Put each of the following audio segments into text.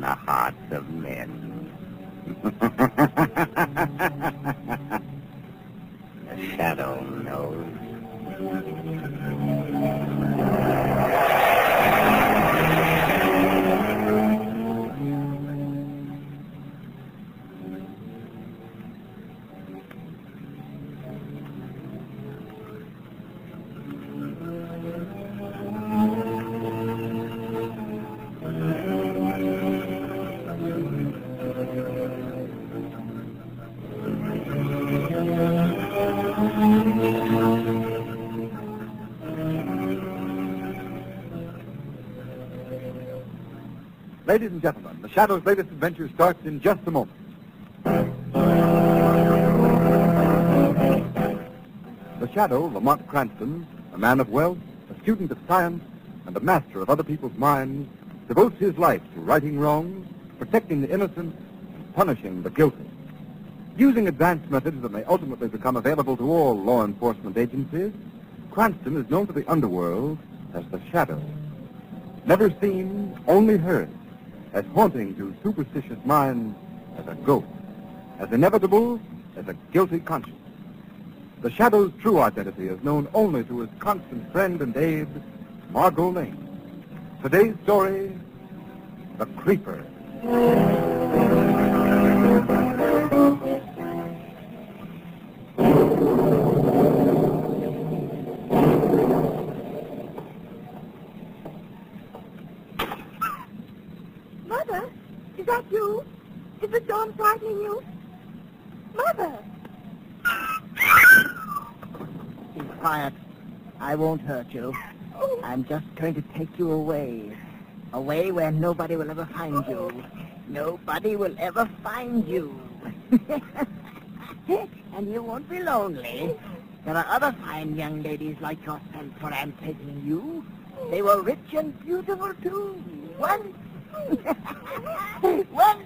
the hearts of men. The shadow knows. Ladies and gentlemen, the Shadow's latest adventure starts in just a moment. The Shadow, Lamont Cranston, a man of wealth, a student of science, and a master of other people's minds, devotes his life to righting wrongs, protecting the innocent, and punishing the guilty. Using advanced methods that may ultimately become available to all law enforcement agencies, Cranston is known to the underworld as the Shadow. Never seen, only heard, as haunting to superstitious minds as a ghost, as inevitable as a guilty conscience. The Shadow's true identity is known only to his constant friend and aide, Margot Lane. Today's story, The Creeper. Mother, is that you? Is the storm frightening you? Mother! Be quiet. I won't hurt you. Oh. I'm just going to take you away. Away where nobody will ever find you. Nobody will ever find you. And you won't be lonely. There are other fine young ladies like yourself where I'm taking you. They were rich and beautiful, too. One. One.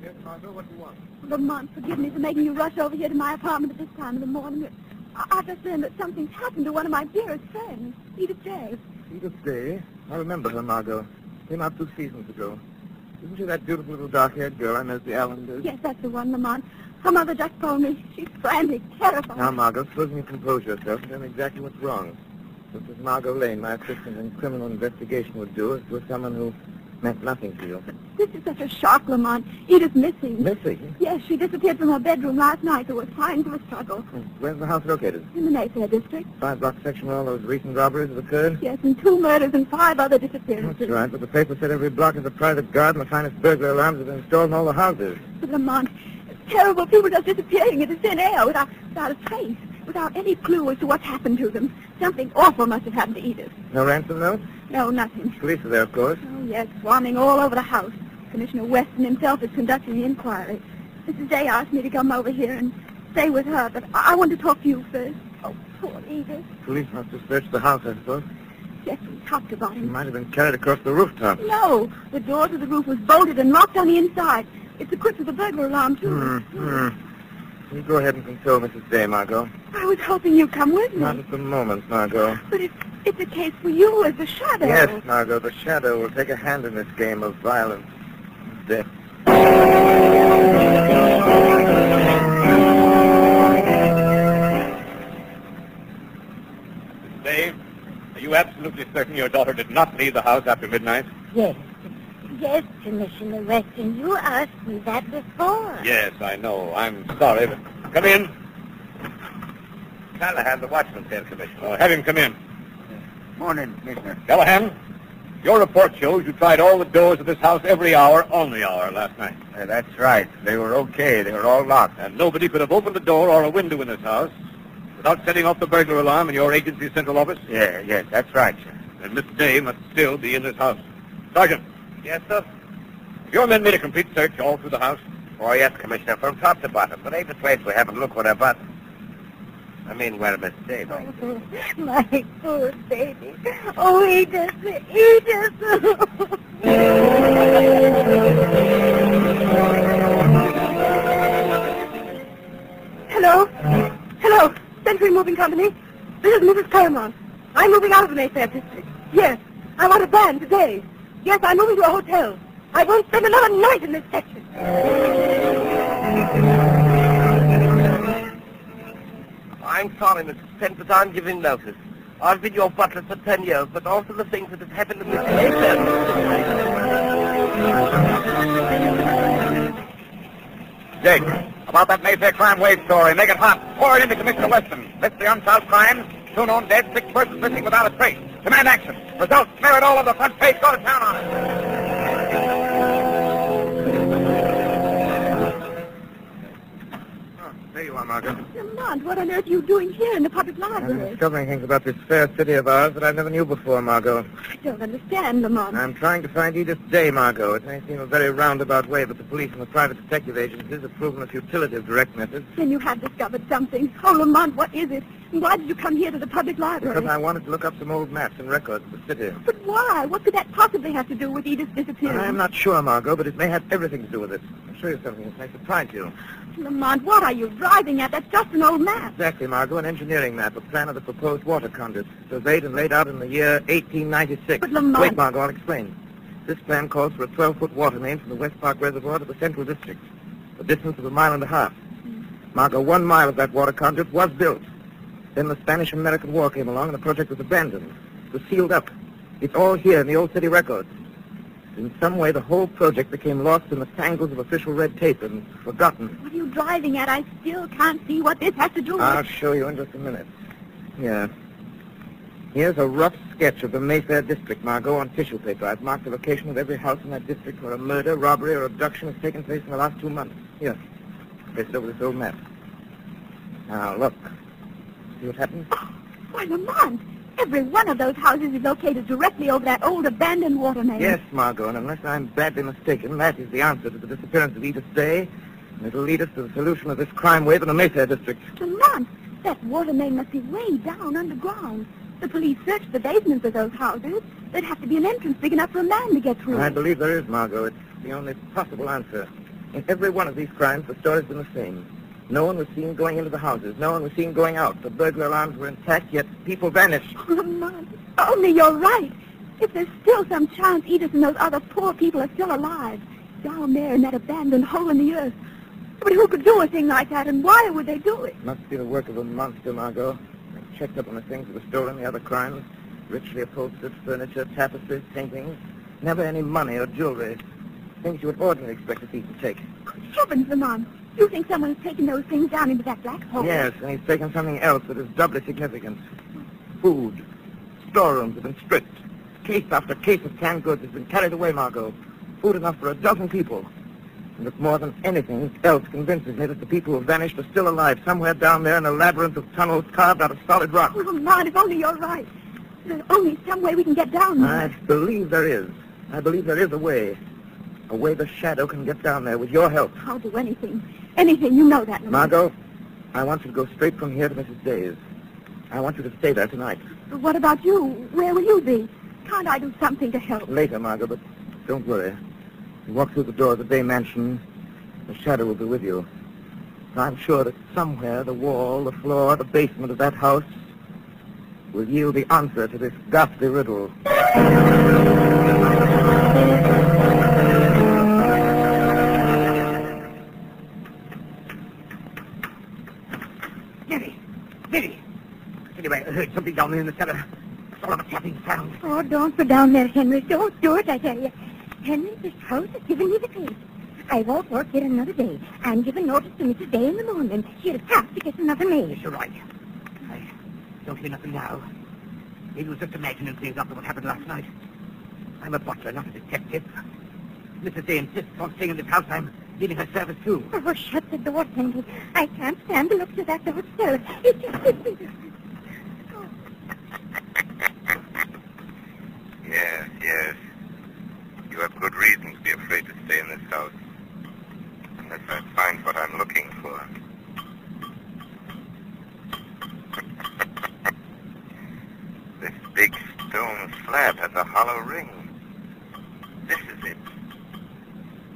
Yes, Margot, what do you want? Lamont, forgive me for making you rush over here to my apartment at this time of the morning. I just learned that something's happened to one of my dearest friends, Edith Day. Edith Day? I remember her, Margot. Came out 2 seasons ago. Isn't she that beautiful little dark-haired girl I met at the Islanders? Yes, that's the one, Lamont. Her mother just told me. She's frantic, terrified. Now, Margot, supposing you compose yourself and tell me exactly what's wrong. Just as Margot Lane, my assistant in criminal investigation, would do if it was someone who meant nothing to you. This is such a shock, Lamont. Edith's missing. Missing? Yes, she disappeared from her bedroom last night. There was signs of a struggle. Where's the house located? In the Mayfair district. 5-block section where all those recent robberies have occurred? Yes, and 2 murders and 5 other disappearances. That's right, but the paper said every block has a private guard and the finest burglar alarms have been installed in all the houses. But Lamont, it's terrible. People just disappearing into thin air without a trace, without any clue as to what's happened to them. Something awful must have happened to Edith. No ransom note? No, nothing. Police are there, of course. Oh, yes, swarming all over the house. Commissioner Weston himself is conducting the inquiry. Mrs. Day asked me to come over here and stay with her, but I want to talk to you first. Oh, poor Edith. Police must have searched the house, I suppose. Yes, we talked about She him. might have been carried across the rooftop. No, the door to the roof was bolted and locked on the inside. It's equipped with a burglar alarm, too. You go ahead and console Mrs. Day, Margot. I was hoping you'd come with me. Not at the moment, Margot. But it's a case for you as the Shadow. Yes, Margot, the Shadow will take a hand in this game of violence and death. Dave, are you absolutely certain your daughter did not leave the house after midnight? Yes. Yes, Commissioner Weston, you asked me that before. Yes, I know. I'm sorry, but... Come in. Callahan, the watchman's here, Commissioner. Have him come in. Morning, Commissioner. Callahan, your report shows you tried all the doors of this house every hour on the hour last night. That's right. They were okay. They were all locked. And nobody could have opened a door or a window in this house without setting off the burglar alarm in your agency's central office. Yes, that's right, sir. And Miss Day must still be in this house. Sergeant. Yes, sir? Your men made a complete search all through the house? Oh, yes, Commissioner, from top to bottom. But ain't the place we haven't looked where but... I mean, where Miss Day, though. My poor baby. Oh, Edith, Edith. Hello? Hello, Century Moving Company. This is Mrs. Paramount. I'm moving out of the Mayfair district. Yes, I want a van today. Yes, I'm moving to a hotel. I won't spend another night in this section. I'm sorry, Mrs. Trent, but I'm giving notice. I've been your butler for 10 years, but also the things that have happened in this Mayfair. Jake, about that Mayfair crime wave story. Make it hot. Pour it into Commissioner Weston. List the unsolved crimes. 2 known dead, 6 persons missing without a trace. Demand action. Results, smear it all over the front page. Go to town on it. There you are, Margot. Lamont, what on earth are you doing here in the public I'm library? discovering things about this fair city of ours that I never knew before, Margot. I don't understand, Lamont. I'm trying to find Edith Day, Margot. It may seem a very roundabout way, but the police and the private detective agencies have proven the futility of direct methods. Then you have discovered something. Oh, Lamont, what is it? And why did you come here to the public library? Because I wanted to look up some old maps and records of the city. But why? What could that possibly have to do with Edith's disappearance? I'm not sure, Margot, but it may have everything to do with it. I'll show you something that may surprise you. Lamont, what are you driving at? That's just an old map. Exactly, Margot, an engineering map, a plan of the proposed water conduit, surveyed and laid out in the year 1896. But, Lamont... Wait, Margot, I'll explain. This plan calls for a 12-foot water main from the West Park Reservoir to the Central District, a distance of 1.5 miles. Margot, 1 mile of that water conduit was built. Then the Spanish-American War came along and the project was abandoned. It was sealed up. It's all here in the old city records. In some way, the whole project became lost in the tangles of official red tape and forgotten. What are you driving at? I still can't see what this has to do with... I'll show you in just a minute. Here. Here's a rough sketch of the Mayfair district, Margot, on tissue paper. I've marked the location of every house in that district where a murder, robbery, or abduction has taken place in the last 2 months. Here. Place it over this old map. Now, look. See what happens? Why, Lamont, every one of those houses is located directly over that old abandoned water main. Yes, Margot, and unless I'm badly mistaken, that is the answer to the disappearance of Edith Day, and it'll lead us to the solution of this crime wave in the Mayfair district. Lamont, that water main must be way down underground. The police searched the basements of those houses. There'd have to be an entrance big enough for a man to get through. I believe there is, Margot. It's the only possible answer. In every one of these crimes, the story's been the same. No one was seen going into the houses. No one was seen going out. The burglar alarms were intact, yet people vanished. Oh, Lamont, only you're right. If there's still some chance Edith and those other poor people are still alive, down there in that abandoned hole in the earth. But who could do a thing like that, and why would they do it? Must be the work of a monster, Margot. I checked up on the things that were stolen, the other crimes. Richly upholstered furniture, tapestries, paintings. Never any money or jewelry. Things you would ordinarily expect a thief to take. Heavens, Lamont. You think someone's taken those things down into that black hole? Yes, and he's taken something else that is doubly significant. Food. Storerooms have been stripped. Case after case of canned goods has been carried away, Margot. Food enough for 12 people. And if more than anything else convinces me that the people who have vanished are still alive somewhere down there in a labyrinth of tunnels carved out of solid rock. Oh, Lamont, if only you're right. There's only some way we can get down there. I believe there is. I believe there is a way. A way the shadow can get down there with your help. I'll do anything. Anything, you know that, Lamont. Margot, I want you to go straight from here to Mrs. Day's. I want you to stay there tonight. But what about you? Where will you be? Can't I do something to help? Later, Margot, but don't worry. You walk through the door of the Day Mansion, the shadow will be with you. I'm sure that somewhere the wall, the floor, the basement of that house will yield the answer to this ghastly riddle. Minnie! Anyway, I heard something down there in the cellar. Sort of a tapping sound. Oh, don't go down there, Henry. Don't do it, I tell you. Henry, this house has given me the place. I won't work here another day. I'm giving notice to Mrs. Day in the morning. She'll have to get another maid. You're right. I don't hear nothing now. Maybe it was just imagining things after what happened last night. I'm a butler, not a detective. Mrs. Day insists on staying in this house. I'm needing her service, too. Oh, shut the door, Henry. I can't stand the looks of that door still. It just... Yes, yes. You have good reason to be afraid to stay in this house. Unless I find what I'm looking for. This big stone slab has a hollow ring. This is it.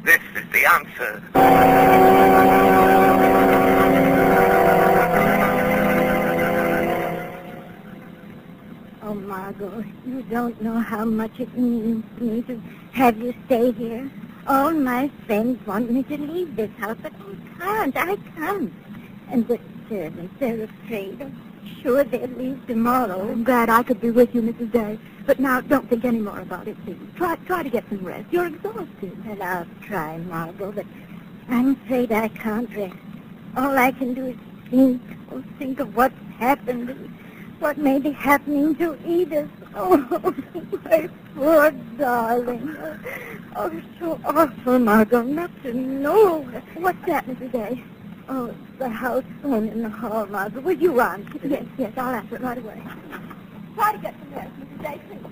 This is the answer. Margot, you don't know how much it means to me to have you stay here. All my friends want me to leave this house, but I can't. And the servants, they're afraid. I'm sure they'll leave tomorrow. I'm glad I could be with you, Mrs. Day. But now, don't think any more about it, please. Try to get some rest. You're exhausted. Well, I'll try, Margot, but I'm afraid I can't rest. All I can do is think of what's happened and what may be happening to Edith. Oh, my poor darling. Oh, so awful, Margot, not to know. What's that, Mrs. Day? Oh, it's the house phone in the hall, Margot. Will you answer? Yes, I'll answer it right away. Try to get some rest, Mrs. Day, please.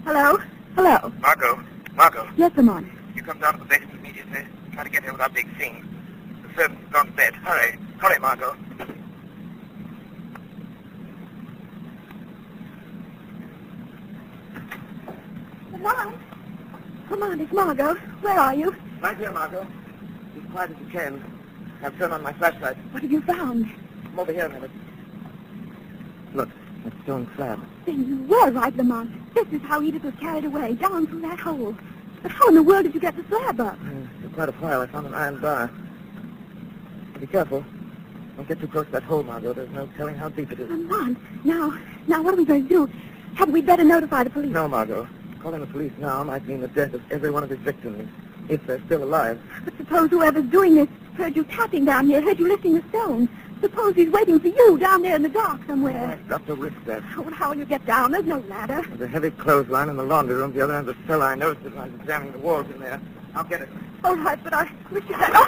Hello? Hello? Margot, Yes, I'm on. you come down to the basement immediately. Try to get here without being seen. The servants have gone to bed. Hurry, Margot. Lamont? Come on, it's Margot. Where are you? Right here, Margot. Be as quiet as you can. I've turned on my flashlight. What have you found? Come over here a minute. Look, that stone slab. Then you were right, Lamont. This is how Edith was carried away, down through that hole. But how in the world did you get the slab up? For quite a while, I found an iron bar. Be careful. Don't get too close to that hole, Margot. There's no telling how deep it is. Lamont, now what are we going to do? Hadn't we better notify the police? No, Margot. Calling the police now might mean the death of every one of his victims, if they're still alive. But suppose whoever's doing this heard you tapping down here, heard you lifting the stone. Suppose he's waiting for you down there in the dark somewhere. I've got to risk that. Oh, how will you get down? There's no ladder. There's a heavy clothesline in the laundry room at the other end of the cellar. I noticed it when I was examining the walls in there. I'll get it. All right, but I wish you had... Oh!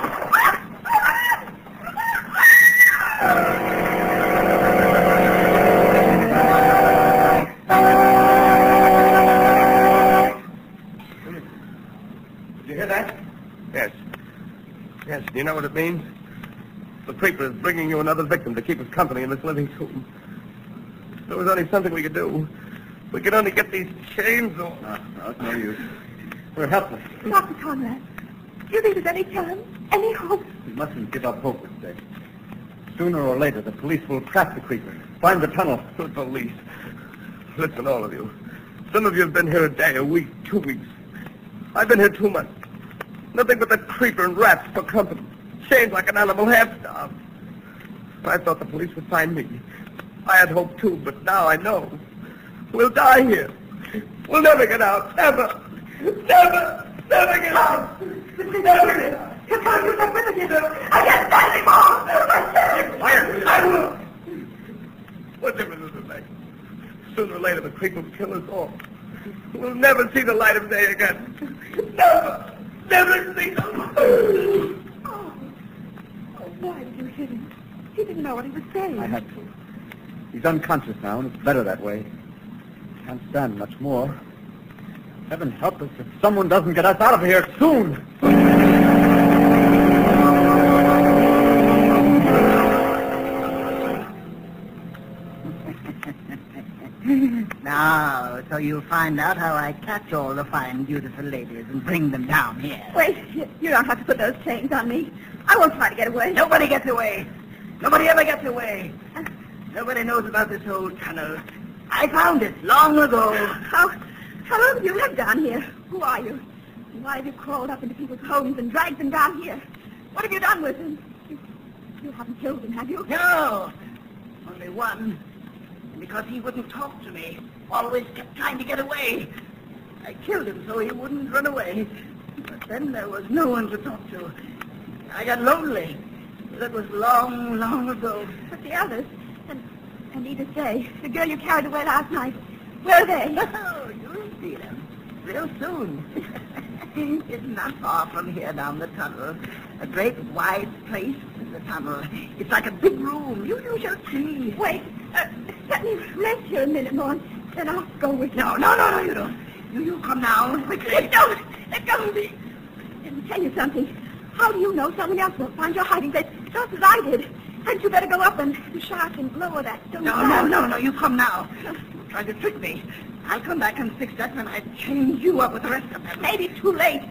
Did you hear that? Yes. Yes, do you know what it means? The creeper is bringing you another victim to keep us company in this living tomb. There was only something we could do. We could only get these chains off. No, it's no use. We're helpless. Dr. Conrad, do you think there's any chance? Any hope? We mustn't give up hope this day. Sooner or later, the police will track the creeper, find the tunnel. The police. Listen, all of you. Some of you have been here a day, a week, 2 weeks. I've been here 2 months. Nothing but that creeper and rats for company. Chained like an animal, half-starved. I thought the police would find me. I had hope, too, but now I know. We'll die here. We'll never get out. Never. Never. Never get out. Never get out. Come on, you back with us. I can't stand anymore. Quiet. I will. What difference does it make? Sooner or later, the creeper will kill us all. We'll never see the light of day again. Never. Never see the... Why did you hit him? He didn't know what he was saying. I had to. He's unconscious now, and it's better that way. Can't stand much more. Heaven help us if someone doesn't get us out of here soon. Now, so you'll find out how I catch all the fine, beautiful ladies and bring them down here. Wait, you don't have to put those chains on me. I won't try to get away. Nobody gets away. Nobody ever gets away. Nobody knows about this old tunnel. I found it long ago. How long have you lived down here? Who are you? Why have you crawled up into people's homes and dragged them down here? What have you done with them? You haven't killed them, have you? No, only one. Because he wouldn't talk to me. Always kept trying to get away. I killed him so he wouldn't run away. But then there was no one to talk to. I got lonely. That was long, long ago. But the others, and Edith Day, the girl you carried away last night, where are they? Oh, you'll see them real soon. It's not far from here down the tunnel. A great wide place in the tunnel. It's like a big room. You shall see. Wait, let me rest here a minute more, then I'll go with you. No, you don't. You come now, quickly. Let go of me. Let me tell you something. How do you know someone else won't find your hiding place just as I did? Hadn't you better go up and shout and lower that stone? No, you come now. You're trying to trick me. I'll come back and fix that when I change you up with the rest of them. Maybe too late.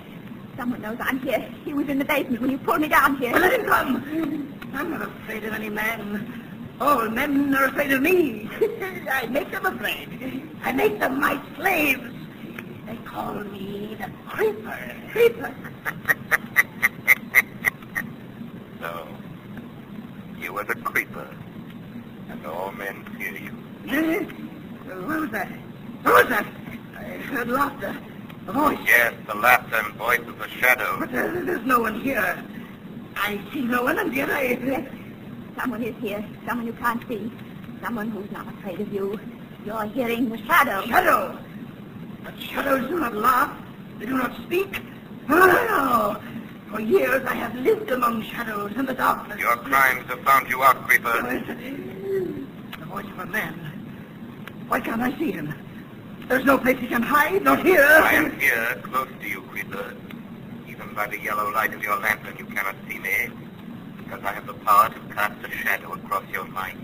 Someone knows I'm here. He was in the basement when you pulled me down here. Well, let him come. I'm not afraid of any man. All men are afraid of me. I make them afraid. I make them my slaves. They call me the Creeper. Creeper. So, you are the Creeper, and all men fear you. What was that? What was that? I heard laughter. A voice. Yes, the laughter and voice of the shadow. But there's no one here. I see no one, and yet Yes, someone is here. Someone you can't see. Someone who's not afraid of you. You're hearing the shadow. Shadow. But shadows do not laugh. They do not speak. Oh, no. For years I have lived among shadows in the darkness. Your crimes have found you out, Creeper. The voice of a man. Why can't I see him? There's no place he can hide, not here. I am here, close to you, Creeper. Even by the yellow light of your lantern, you cannot see me. Because I have the power to cast a shadow across your mind.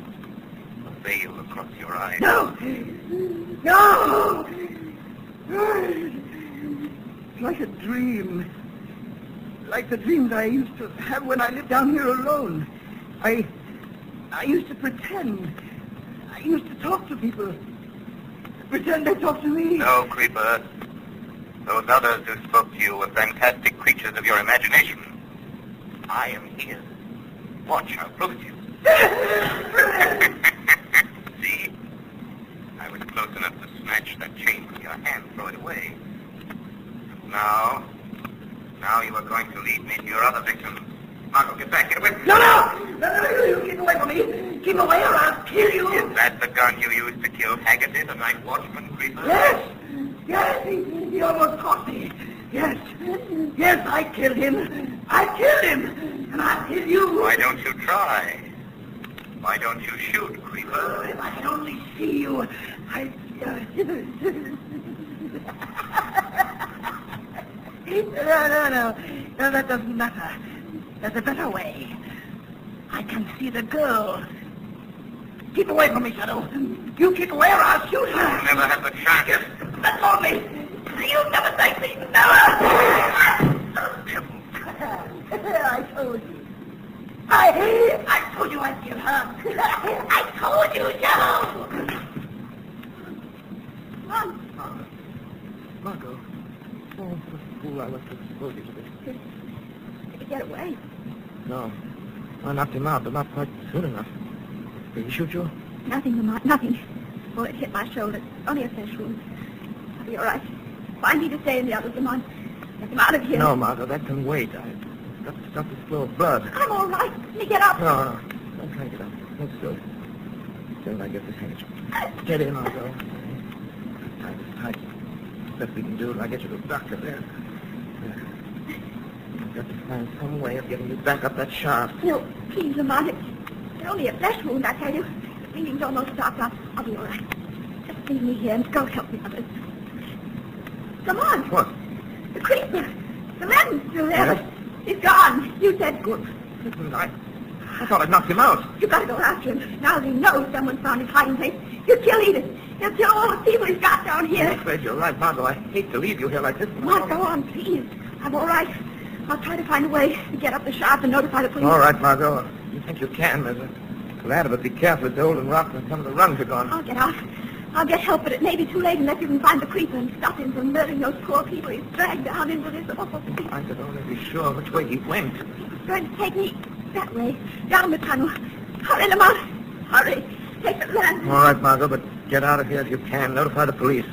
A veil across your eyes. No! No! It's like a dream. Like the dreams I used to have when I lived down here alone. I used to pretend. I used to talk to people. Pretend they talk to me. No, Creeper. Those others who spoke to you were fantastic creatures of your imagination. I am here. Watch how close to you. See? I was close enough to snatch that chain from your hand, throw it away. Now you are going to lead me to your other victims. Margot, get back, get away. No, keep away from me. Keep away or I'll kill you. Is that the gun you used to kill Haggerty, the night watchman, Creeper? Yes, he almost caught me. Yes, I killed him. And I'll kill you. Why don't you try? Why don't you shoot, Creeper? If I could only see you, No, that doesn't matter. There's a better way. I can see the girl. Keep away from me, Shadow. You keep away or I'll shoot her. Never had the chance. Let go of me. You'll never thank me. Never. I told you. I told you I'd kill her. I told you, Shadow. Margot. Oh, what a fool I was to expose you to this. Did he get away? No. I knocked him out, but not quite soon enough. Did he shoot you? Nothing, Lamont, nothing. Bullet hit my shoulder. Only a flesh wound. I'll be all right. Find me to stay in the others, Lamont. Get them out of here. No, Margot, that can wait. I've got to stop this flow of blood. I'm all right. Let me get up. No. Don't try to get up. Hold still. Till I get this handkerchief. Get in, Margot. Tie this tight. Best we can do is I get you to the doctor there. I've got to find some way of getting you back up that shaft. No, please, Lamont. It's only a flesh wound, I tell you. The bleeding's almost stopped. I'll be all right. Just leave me here and go help the others. Lamont. What? The creeper. The man's still there. Yes? He's gone. You said good. Listen, I thought I'd knocked him out. You've got to go after him. Now that he knows someone found his hiding place, he'll kill Edith. He'll kill all the people he's got down here. I'm afraid you're right, Margot. I hate to leave you here like this. Lamont, go on, please. I'm all right. I'll try to find a way to get up the shaft and notify the police. All right, Margot. You think you can. There's a ladder, but be careful. It's old and rotten and some of the rungs are gone. I'll get out. I'll get help, but it may be too late unless you can find the creeper and stop him from murdering those poor people he's dragged down into this awful pit. I could only be sure which way he went. He's going to take me that way, down the tunnel. Hurry, Lamont. Hurry. Take the lantern. All right, Margot, but get out of here if you can. Notify the police.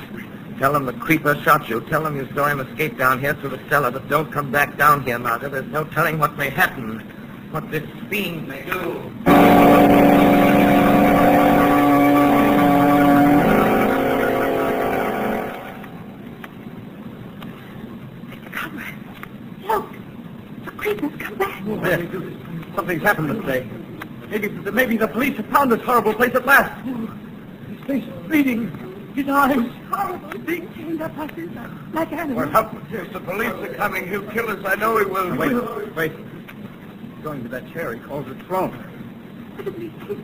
Tell them the creeper shot you. Tell them you saw him escape down here through the cellar, but don't come back down here, Margot. There's no telling what may happen, what this fiend may do. Look, the creeper's come back. Yes, something's happened this day. Maybe the police have found this horrible place at last. His face is bleeding. His eyes. Horrible, being chained up like this, like animals. Well, help us. Yes, the police are coming. He'll kill us. I know he will. Wait. He's going to that chair. He calls it throne. What did he say?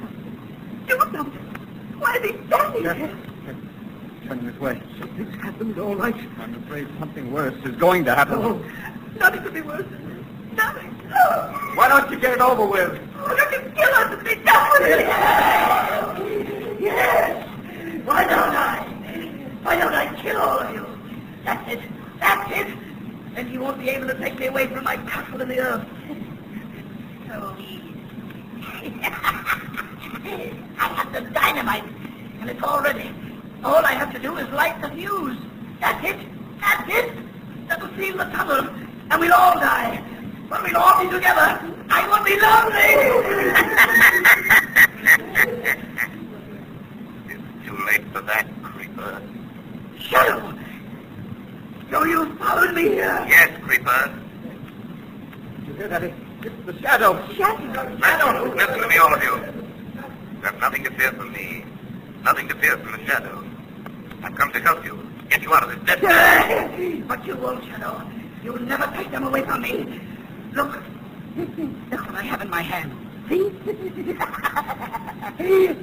Do something. Why is he standing there? Turning this way. Something's happened, all right. I'm afraid something worse is going to happen. Oh, nothing could be worse. Nothing. Why don't you get it over with? Oh, look, kill us and be done with it. then he won't be able to take me away from my castle in the earth. So easy. I have the dynamite, and it's all ready. All I have to do is light the fuse. That's it. That's it. That'll seal the tunnel, and we'll all die. But we'll all be together. I won't be lonely. It's too late for that, Creeper. Shadow! So you followed me here? Yes, Creeper. Did you hear that? It's the Shadow. Shadow! Listen to me, all of you. There's nothing to fear from me. Nothing to fear from the Shadow. I've come to help you. Get you out of this death trap. But you won't, Shadow. You'll never take them away from me. Look. Look what I have in my hand. See?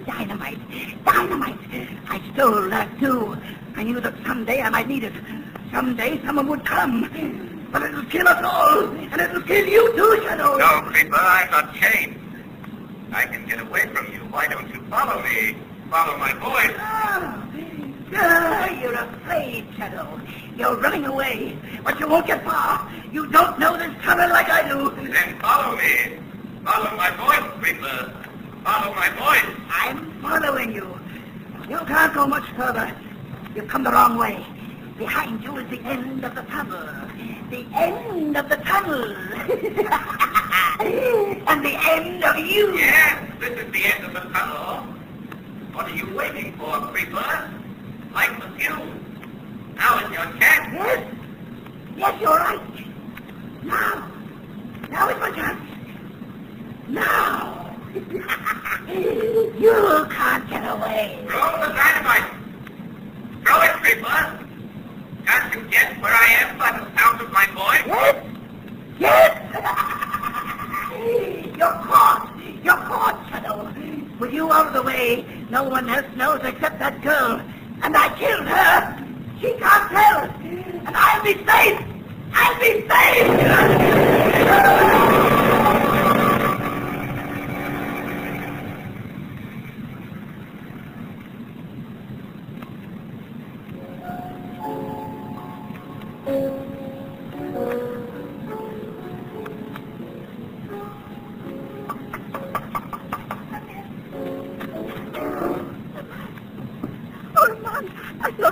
Dynamite. Dynamite. I stole that, too. I knew that someday I might need it. Someday someone would come. But it'll kill us all. And it'll kill you, too, Shadow. No, Creeper, I'm not chained. I can get away from you. Why don't you follow me? Follow my voice. You're afraid, Shadow. You're running away, but you won't get far. You don't know this tunnel like I do. Then follow me. Follow my voice, Creeper. Follow my voice. I'm following you. You can't go much further. You've come the wrong way. Behind you is the end of the tunnel. The end of the tunnel. And the end of you. Yes, this is the end of the tunnel. What are you waiting for, Creeper? Light the fuse. Now is your chance. Yes. Yes, you're right. Now. Now is my chance. Now. You can't get away. Throw the dynamite. Throw it, Creeper. Can't you guess where I am by the sound of my voice? Yes. Yes. You're caught. You're caught, Shadow. With you out of the way, no one else knows except that girl. And I killed her. She can't tell. And I'll be safe. I'll be safe.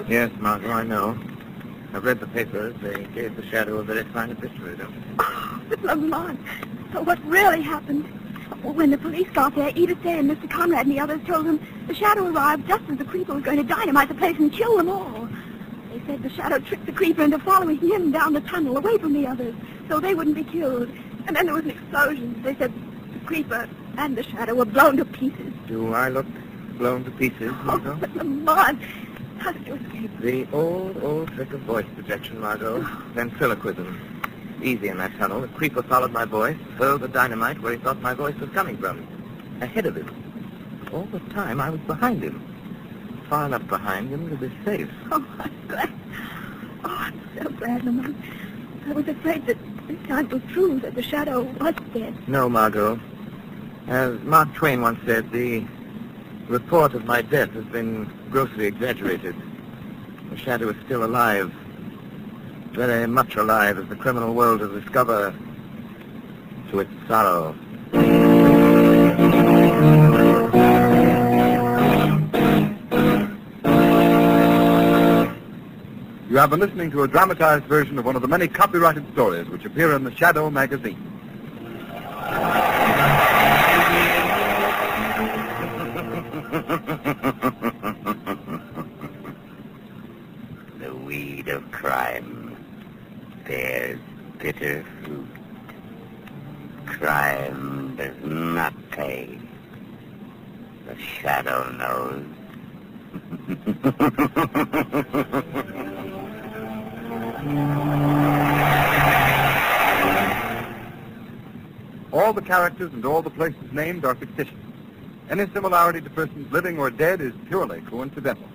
Yes, Margot, I know. I've read the papers. They gave the Shadow a very fine obituary. Oh, but Lamont, so what really happened? Well, when the police got there, Edith Day and Mr. Conrad and the others told them the Shadow arrived just as the Creeper was going to dynamite the place and kill them all. They said the Shadow tricked the Creeper into following him down the tunnel away from the others so they wouldn't be killed. And then there was an explosion. They said the Creeper and the Shadow were blown to pieces. Do I look blown to pieces, Margot? Oh, but Lamont, how did you escape? The old trick of voice projection, Margot. Ventriloquism. Easy in that tunnel. The Creeper followed my voice, hurled the dynamite where he thought my voice was coming from. Ahead of him. All the time I was behind him. Far enough behind him to be safe. Oh, I'm glad. Oh, I'm so glad, Lamont. I was afraid that this time it was true, that the Shadow was dead. No, Margot. As Mark Twain once said, the report of my death has been grossly exaggerated. The Shadow is still alive. Very much alive, as the criminal world has discovered, to its sorrow. You have been listening to a dramatized version of one of the many copyrighted stories which appear in the Shadow magazine. The weed of crime bears bitter fruit. Crime does not pay. The Shadow knows. All the characters and all the places named are fictitious. Any similarity to persons living or dead is purely coincidental.